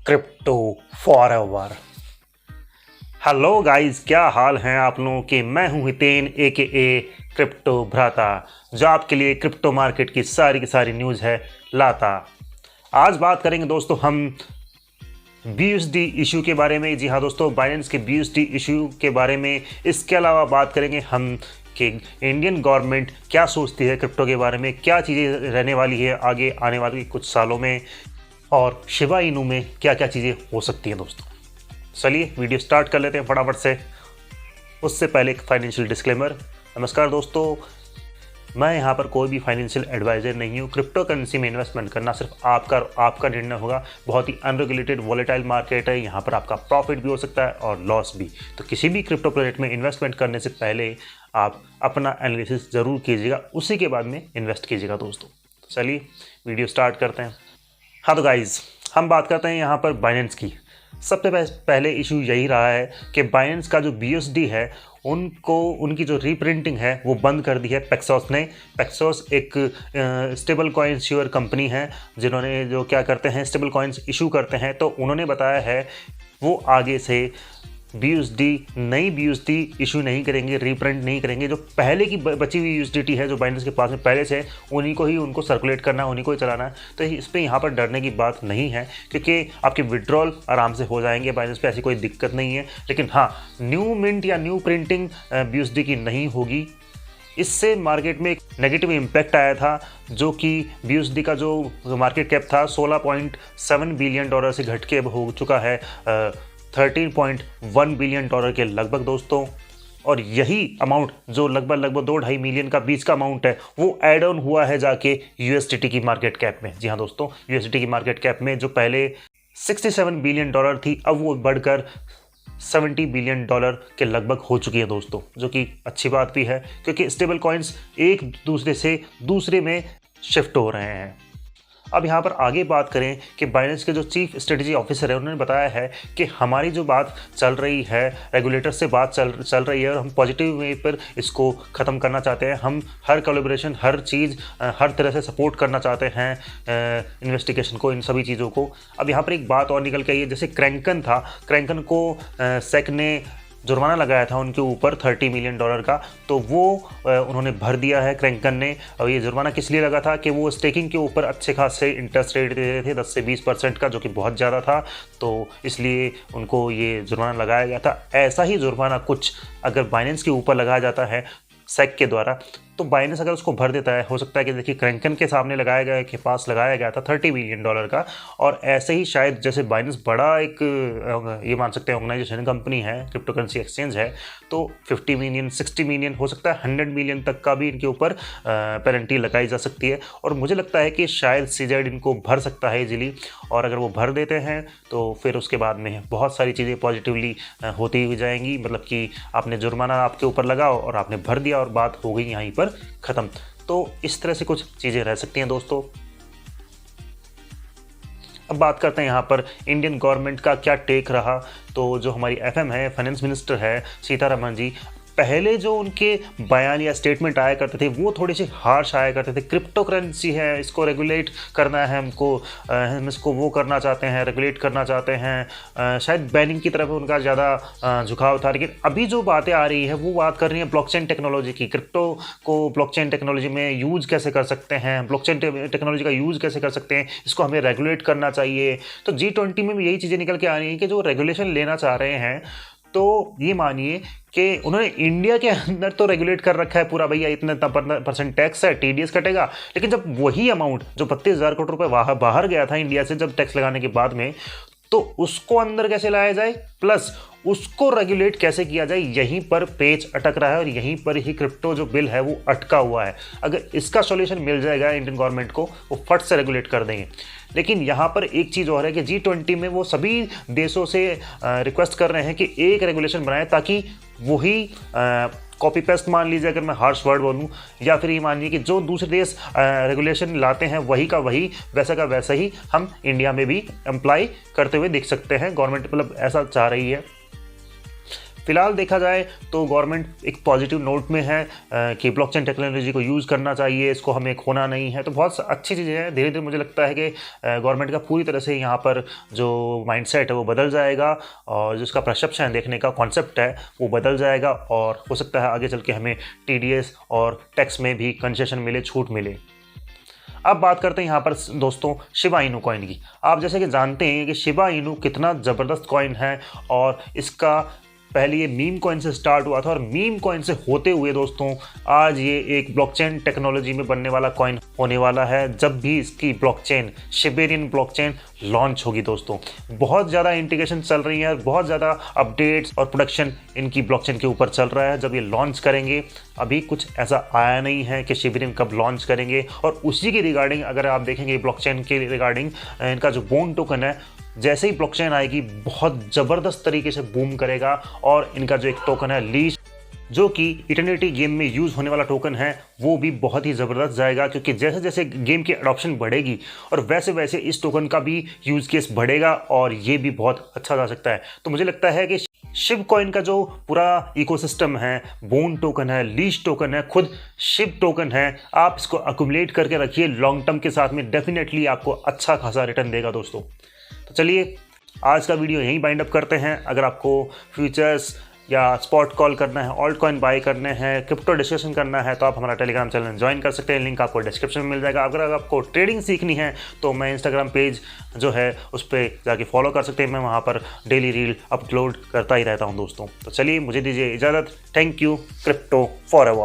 Crypto forever. Hello guys, क्या हाल हैं आप लोगों के। मैं हूं हितेन ए क्रिप्टो भ्राता, जो आपके लिए क्रिप्टो मार्केट की सारी न्यूज़ है लाता। आज बात करेंगे दोस्तों हम BUSD इशू के बारे में। जी हाँ दोस्तों, बाइनेंस के BUSD इशू के बारे में। इसके अलावा बात करेंगे हम कि इंडियन गवर्नमेंट क्या सोचती है क्रिप्टो के बारे में, क्या चीज़ें रहने वाली है आगे आने वाले कुछ सालों में, और शिबा इनू में क्या क्या चीज़ें हो सकती हैं दोस्तों। चलिए वीडियो स्टार्ट कर लेते हैं फटाफट से। उससे पहले एक फाइनेंशियल डिस्क्लेमर। नमस्कार दोस्तों, मैं यहाँ पर कोई भी फाइनेंशियल एडवाइज़र नहीं हूँ। क्रिप्टो करेंसी में इन्वेस्टमेंट करना सिर्फ आपका निर्णय होगा। बहुत ही अनरेगुलेटेड वॉलेटाइल मार्केट है, यहाँ पर आपका प्रॉफिट भी हो सकता है और लॉस भी। तो किसी भी क्रिप्टो प्रोजेक्ट में इन्वेस्टमेंट करने से पहले आप अपना एनालिसिस ज़रूर कीजिएगा, उसी के बाद में इन्वेस्ट कीजिएगा दोस्तों। तो चलिए वीडियो स्टार्ट करते हैं। हाँ तो गाइज़, हम बात करते हैं यहाँ पर बाइनेंस की। सबसे पहले इशू यही रहा है कि बाइनेंस का जो BUSD है उनकी जो रीप्रिंटिंग है वो बंद कर दी है पैक्सॉस ने। पैक्सॉस एक स्टेबल कॉइन इश्यूअर कंपनी है, जिन्होंने जो क्या करते हैं स्टेबल कॉइन्स इशू करते हैं। तो उन्होंने बताया है वो आगे से नई BUSD इशू नहीं करेंगे, रीप्रिंट नहीं करेंगे। जो पहले की बची हुई USDT है जो बाइनेंस के पास में पहले से, उन्हीं को ही उनको सर्कुलेट करना है, उन्हीं को ही चलाना है। तो इस पर यहाँ पर डरने की बात नहीं है, क्योंकि आपके विड्रॉल आराम से हो जाएंगे बाइनेंस पे, ऐसी कोई दिक्कत नहीं है। लेकिन हाँ, न्यू मिंट या न्यू प्रिंटिंग BUSD की नहीं होगी। इससे मार्केट में एक नेगेटिव इम्पैक्ट आया था, जो कि BUSD का जो मार्केट कैप था $16.7 बिलियन से घट के अब हो चुका है $13.1 बिलियन के लगभग दोस्तों। और यही अमाउंट जो लगभग 2-2.5 मिलियन का बीच का अमाउंट है, वो ऐड ऑन हुआ है जाके USDT की मार्केट कैप में। जी हाँ दोस्तों, USDT की मार्केट कैप में जो पहले $67 बिलियन थी, अब वो बढ़कर $70 बिलियन के लगभग हो चुकी है दोस्तों, जो कि अच्छी बात भी है, क्योंकि स्टेबल कॉइन्स एक दूसरे से दूसरे में शिफ्ट हो रहे हैं। अब यहाँ पर आगे बात करें कि बाइनेंस के जो चीफ स्ट्रेटजी ऑफिसर है, उन्होंने बताया है कि हमारी जो बात चल रही है, रेगुलेटर से बात चल रही है, और हम पॉजिटिव वे पर इसको ख़त्म करना चाहते हैं। हम हर कोलैबोरेशन, हर चीज़, हर तरह से सपोर्ट करना चाहते हैं इन्वेस्टिगेशन को, इन सभी चीज़ों को। अब यहाँ पर एक बात और निकल के आई है, जैसे क्रैंकन था, क्रैंकन को सेक ने जुर्माना लगाया था उनके ऊपर $30 मिलियन का, तो वो उन्होंने भर दिया है क्रैंकन ने। और ये जुर्माना किस लिए लगा था कि वो स्टेकिंग के ऊपर अच्छे खासे इंटरेस्ट रेट दे रहे थे, 10 से 20% का, जो कि बहुत ज़्यादा था। तो इसलिए उनको ये जुर्माना लगाया गया था। ऐसा ही जुर्माना कुछ अगर बाइनेंस के ऊपर लगाया जाता है सेक के द्वारा, तो बाइनेंस अगर उसको भर देता है, हो सकता है कि देखिए क्रैंकन के सामने लगाया गया था $30 मिलियन का। और ऐसे ही शायद जैसे बाइनेंस बड़ा एक ये मान सकते हैं ऑर्गेनाइजेशन, कंपनी है, क्रिप्टो करेंसी एक्सचेंज है, तो 50 मिलियन, 60 मिलियन, हो सकता है 100 मिलियन तक का भी इनके ऊपर पेनल्टी लगाई जा सकती है। और मुझे लगता है कि शायद CZ इनको भर सकता है इजीली। और अगर वो भर देते हैं तो फिर उसके बाद में बहुत सारी चीज़ें पॉजिटिवली होती हुई जाएंगी। मतलब कि आपने जुर्माना आपके ऊपर लगाओ और आपने भर दिया और बात हो गई यहीं पर ख़त्म। तो इस तरह से कुछ चीज़ें रह सकती हैं दोस्तों। अब बात करते हैं यहाँ पर इंडियन गवर्नमेंट का क्या टेक रहा। तो जो हमारी FM है, फाइनेंस मिनिस्टर है सीतारमण जी, पहले जो उनके बयान या स्टेटमेंट आया करते थे वो थोड़े से हार्श आया करते थे। क्रिप्टो करेंसी है, इसको रेगुलेट करना है हमको, हम इसको वो करना चाहते हैं, रेगुलेट करना चाहते हैं। शायद बैनिंग की तरफ उनका ज़्यादा झुकाव था। लेकिन अभी जो बातें आ रही है वो बात कर रही है ब्लॉकचेन टेक्नोलॉजी की। क्रिप्टो को ब्लॉकचेन टेक्नोलॉजी में यूज़ कैसे कर सकते हैं, ब्लॉकचेन टेक्नोलॉजी का यूज़ कैसे कर सकते हैं, इसको हमें रेगुलेट करना चाहिए। तो G20 में भी यही चीज़ें निकल के आ रही हैं कि जो रेगुलेशन लेना चाह रहे हैं, तो ये मानिए कि उन्होंने इंडिया के अंदर तो रेगुलेट कर रखा है पूरा, भैया इतने % टैक्स है, TDS कटेगा। लेकिन जब वही अमाउंट जो 32,000 करोड़ रुपए बाहर गया था इंडिया से जब टैक्स लगाने के बाद में, तो उसको अंदर कैसे लाया जाए, प्लस उसको रेगुलेट कैसे किया जाए, यहीं पर पेच अटक रहा है। और यहीं पर ही क्रिप्टो जो बिल है वो अटका हुआ है। अगर इसका सॉल्यूशन मिल जाएगा इंडियन गवर्नमेंट को, वो फट से रेगुलेट कर देंगे। लेकिन यहाँ पर एक चीज़ और है कि G20 में वो सभी देशों से रिक्वेस्ट कर रहे हैं कि एक रेगुलेशन बनाए, ताकि वही कॉपी पेस्ट, मान लीजिए अगर मैं हार्श वर्ड बोलूँ, या फिर ये मानिए कि जो दूसरे देश रेगुलेशन लाते हैं वही का वही, वैसा का वैसा ही हम इंडिया में भी अप्लाई करते हुए देख सकते हैं। गवर्नमेंट मतलब ऐसा चाह रही है। फिलहाल देखा जाए तो गवर्नमेंट एक पॉजिटिव नोट में है कि ब्लॉकचेन टेक्नोलॉजी को यूज़ करना चाहिए, इसको हमें खोना नहीं है, तो बहुत अच्छी चीज़ें हैं। धीरे धीरे मुझे लगता है कि गवर्नमेंट का पूरी तरह से यहाँ पर जो माइंडसेट है वो बदल जाएगा और जिसका परसेप्शन देखने का कॉन्सेप्ट है वो बदल जाएगा और हो सकता है आगे चल के हमें TDS और टैक्स में भी कंसेशन मिले, छूट मिले। अब बात करते हैं यहाँ पर दोस्तों शिबा इनू कॉइन की। आप जैसे कि जानते हैं कि शिबा इनू कितना ज़बरदस्त कॉइन है और इसका पहले ये मीम कॉइन से स्टार्ट हुआ था और मीम कॉइन से होते हुए दोस्तों आज ये एक ब्लॉकचेन टेक्नोलॉजी में बनने वाला कॉइन होने वाला है जब भी इसकी ब्लॉकचेन शिबेरियन ब्लॉकचेन लॉन्च होगी। दोस्तों बहुत ज़्यादा इंटीग्रेशन चल रही है, बहुत ज़्यादा अपडेट्स और प्रोडक्शन इनकी ब्लॉकचेन के ऊपर चल रहा है। जब ये लॉन्च करेंगे, अभी कुछ ऐसा आया नहीं है कि शिबेरियन कब लॉन्च करेंगे, और उसी की रिगार्डिंग अगर आप देखेंगे ब्लॉकचेन के रिगार्डिंग इनका जो बोन टोकन है, जैसे ही ब्लॉकचेन आएगी बहुत ज़बरदस्त तरीके से बूम करेगा। और इनका जो एक टोकन है लीश, जो कि इटर्निटी गेम में यूज़ होने वाला टोकन है, वो भी बहुत ही ज़बरदस्त जाएगा, क्योंकि जैसे जैसे गेम की अडॉप्शन बढ़ेगी और वैसे वैसे इस टोकन का भी यूज़ केस बढ़ेगा और ये भी बहुत अच्छा जा सकता है। तो मुझे लगता है कि शिब कॉइन का जो पूरा इकोसिस्टम है, बोन टोकन है, लीश टोकन है, खुद शिब टोकन है, आप इसको अक्यूमुलेट करके रखिए लॉन्ग टर्म के साथ में, डेफिनेटली आपको अच्छा खासा रिटर्न देगा दोस्तों। तो चलिए आज का वीडियो यहीं बाइंड अप करते हैं। अगर आपको फ्यूचर्स या स्पॉट कॉल करना है, ऑल्ट कॉइन बाय करने हैं, क्रिप्टो डिस्कशन करना है, तो आप हमारा टेलीग्राम चैनल ज्वाइन कर सकते हैं, लिंक आपको डिस्क्रिप्शन में मिल जाएगा। अगर आपको ट्रेडिंग सीखनी है तो मैं इंस्टाग्राम पेज जो है उस पर जाके फॉलो कर सकते हैं, मैं वहाँ पर डेली रील अपलोड करता ही रहता हूँ दोस्तों। तो चलिए मुझे दीजिए इजाज़त। Thank you. Crypto forever.